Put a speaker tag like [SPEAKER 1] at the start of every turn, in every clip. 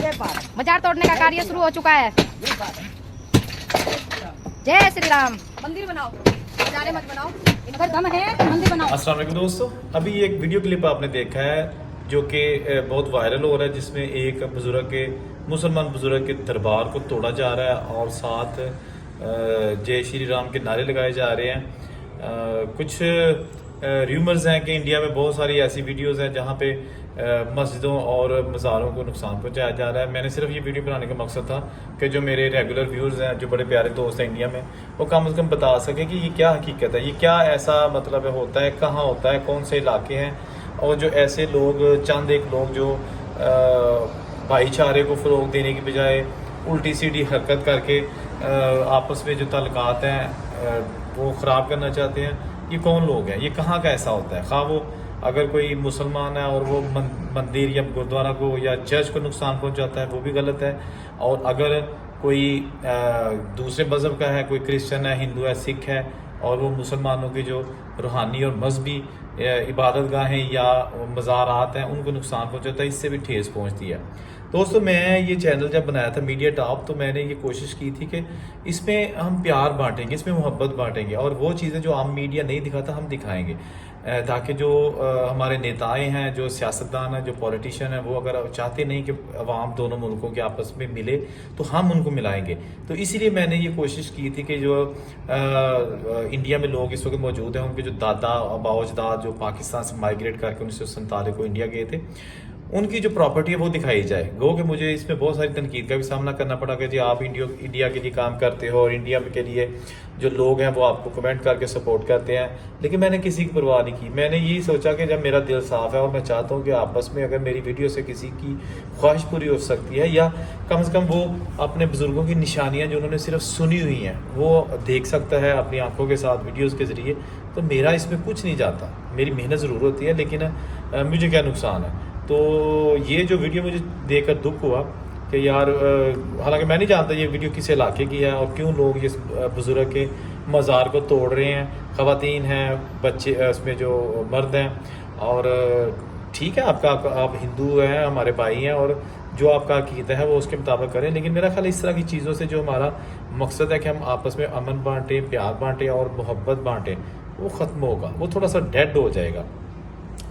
[SPEAKER 1] मजार तोड़ने का कार्य शुरू हो चुका है। जय श्री राम। मंदिर बनाओ, मजारे मत बनाओ, अगर दम है तो मंदिर बनाओ।
[SPEAKER 2] अस्सलाम वालेकुम दोस्तों, अभी एक वीडियो क्लिप आपने देखा है जो कि बहुत वायरल हो रहा है, जिसमें एक बुजुर्ग के मुसलमान बुजुर्ग के दरबार को तोड़ा जा रहा है और साथ जय श्री राम के नारे लगाए जा रहे हैं। कुछ र्यूमर्स हैं कि इंडिया में बहुत सारी ऐसी वीडियोस हैं जहां पे मस्जिदों और मज़ारों को नुकसान पहुंचाया जा रहा है। मैंने सिर्फ ये वीडियो बनाने का मकसद था कि जो मेरे रेगुलर व्यूअर्स हैं, जो बड़े प्यारे दोस्त हैं इंडिया में, वो कम से कम बता सके कि ये क्या हकीकत है, ये क्या ऐसा मतलब होता है, कहाँ होता है, कौन से इलाके हैं, और जो ऐसे लोग चंद एक लोग जो भाईचारे को फ़रोग देने की बजाय उल्टी सीधी हरकत करके आपस में जो ताल्लुकात हैं वो ख़राब करना चाहते हैं, ये कौन लोग हैं, ये कहाँ का ऐसा होता है। खा वो अगर कोई मुसलमान है और वो मंदिर या गुरुद्वारा को या चर्च को नुकसान पहुंचाता है वो भी गलत है, और अगर कोई दूसरे मज़हब का है, कोई क्रिश्चियन है, हिंदू है, सिख है, और वो मुसलमानों की जो रूहानी और मजहबी इबादत गाहें या मज़ारात हैं उनको नुकसान पहुंचाता है, इससे भी ठेस पहुंचती है। दोस्तों, मैं ये चैनल जब बनाया था मीडिया टॉप, तो मैंने ये कोशिश की थी कि इसमें हम प्यार बांटेंगे, इसमें मोहब्बत बांटेंगे, और वो चीज़ें जो आम मीडिया नहीं दिखाता हम दिखाएंगे, ताकि जो हमारे नेताएं हैं, जो सियासतदान हैं, जो पॉलिटिशियन हैं, वो अगर चाहते नहीं कि अवाम दोनों मुल्कों के आपस में मिले तो हम उनको मिलाएंगे। तो इसीलिए मैंने ये कोशिश की थी कि जो इंडिया में लोग इस वक्त मौजूद हैं, उनके जो दादा बाओजदाद जो पाकिस्तान से माइग्रेट करके 1947 को इंडिया गए थे, उनकी जो प्रॉपर्टी है वो दिखाई जाए। गो कि मुझे इसमें बहुत सारी तनकीद का भी सामना करना पड़ा कि जी आप इंडिया के लिए काम करते हो और इंडिया के लिए जो लोग हैं वो आपको कमेंट करके सपोर्ट करते हैं, लेकिन मैंने किसी की परवाह नहीं की। मैंने यही सोचा कि जब मेरा दिल साफ़ है और मैं चाहता हूँ कि आपस में अगर मेरी वीडियो से किसी की ख्वाहिश पूरी हो सकती है, या कम से कम वो अपने बुज़ुर्गों की निशानियाँ जो उन्होंने सिर्फ सुनी हुई हैं वो देख सकता है अपनी आंखों के साथ वीडियोज़ के ज़रिए, तो मेरा इसमें कुछ नहीं जाता। मेरी मेहनत ज़रूर होती है, लेकिन मुझे क्या नुकसान है। तो ये जो वीडियो मुझे देखकर दुख हुआ कि यार, हालांकि मैं नहीं जानता ये वीडियो किस इलाके की है और क्यों लोग इस बुज़ुर्ग के मज़ार को तोड़ रहे हैं। ख़वातीन हैं, बच्चे, उसमें जो मर्द हैं, और ठीक है आप हिंदू हैं, हमारे भाई हैं, और जो आपका अक़ीदा है वो उसके मुताबिक करें, लेकिन मेरा ख्याल इस तरह की चीज़ों से जो हमारा मकसद है कि हम आपस में अमन बांटें, प्यार बांटें और मोहब्बत बांटें, वो ख़त्म होगा, वो थोड़ा सा डेड हो जाएगा।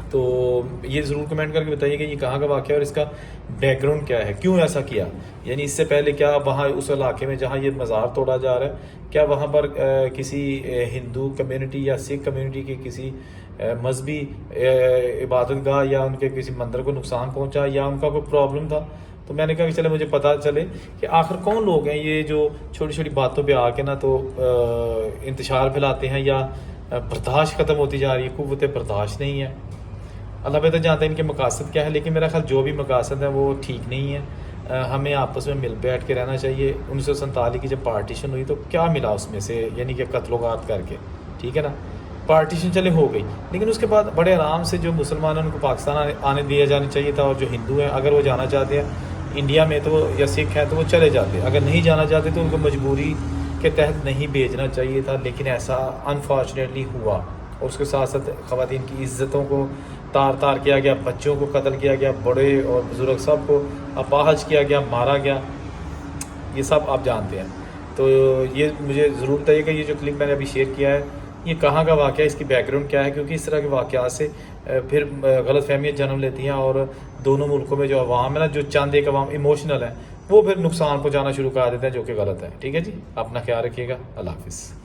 [SPEAKER 2] तो ये ज़रूर कमेंट करके बताइए कि ये कहाँ का वाक़या है और इसका बैकग्राउंड क्या है, क्यों ऐसा किया। यानी इससे पहले क्या वहाँ उस इलाके में जहाँ ये मज़ार तोड़ा जा रहा है, क्या वहाँ पर किसी हिंदू कम्युनिटी या सिख कम्युनिटी के किसी मजहबी इबादत गाह या उनके किसी मंदिर को नुकसान पहुँचा, या उनका कोई प्रॉब्लम था। तो मैंने कहा कि चले मुझे पता चले कि आखिर कौन लोग हैं ये जो छोटी छोटी बातों पे आके ना तो इंतशार फैलाते हैं, या बर्दाश्त ख़त्म होती जा रही है, क़ुव्वत बर्दाश्त नहीं है। अल्लाह बेहतर जानते हैं इनके मकासद क्या है, लेकिन मेरा ख्याल जो भी मकासद है वो ठीक नहीं है। हमें आपस में मिल बैठ के रहना चाहिए। 1947 की जब पार्टीशन हुई तो क्या मिला उसमें से, यानी कि कत्लोगात करके, ठीक है ना, पार्टीशन चले हो गई, लेकिन उसके बाद बड़े आराम से जो मुसलमान हैं उनको पाकिस्तान आने दिया जाना चाहिए था, और जो हिंदू हैं अगर वो जाना चाहते हैं इंडिया में तो, या सिख हैं तो वो चले जाते, अगर नहीं जाना चाहते तो उनको मजबूरी के तहत नहीं भेजना चाहिए था, लेकिन ऐसा अनफॉर्चुनेटली हुआ। और उसके साथ साथ ख़वातीन की इज़्ज़तों को तार तार किया गया, बच्चों को कत्ल किया गया, बड़े और बुज़ुर्ग सब को अपाहज किया गया, मारा गया, ये सब आप जानते हैं। तो ये मुझे ज़रूर बताइए कि ये जो क्लिप मैंने अभी शेयर किया है ये कहाँ का वाक़या है, इसकी बैकग्राउंड क्या है, क्योंकि इस तरह के वाक़यात से फिर गलतफहमियाँ जन्म लेती हैं, और दोनों मुल्कों में जो अवाम है ना, जो चंद एक अवाम इमोशनल है, वो फिर नुकसान पहुँचाना शुरू कर देते हैं, जो कि गलत है। ठीक है जी, अपना ख्याल रखिएगा। अल्लाह हाफ़िज़।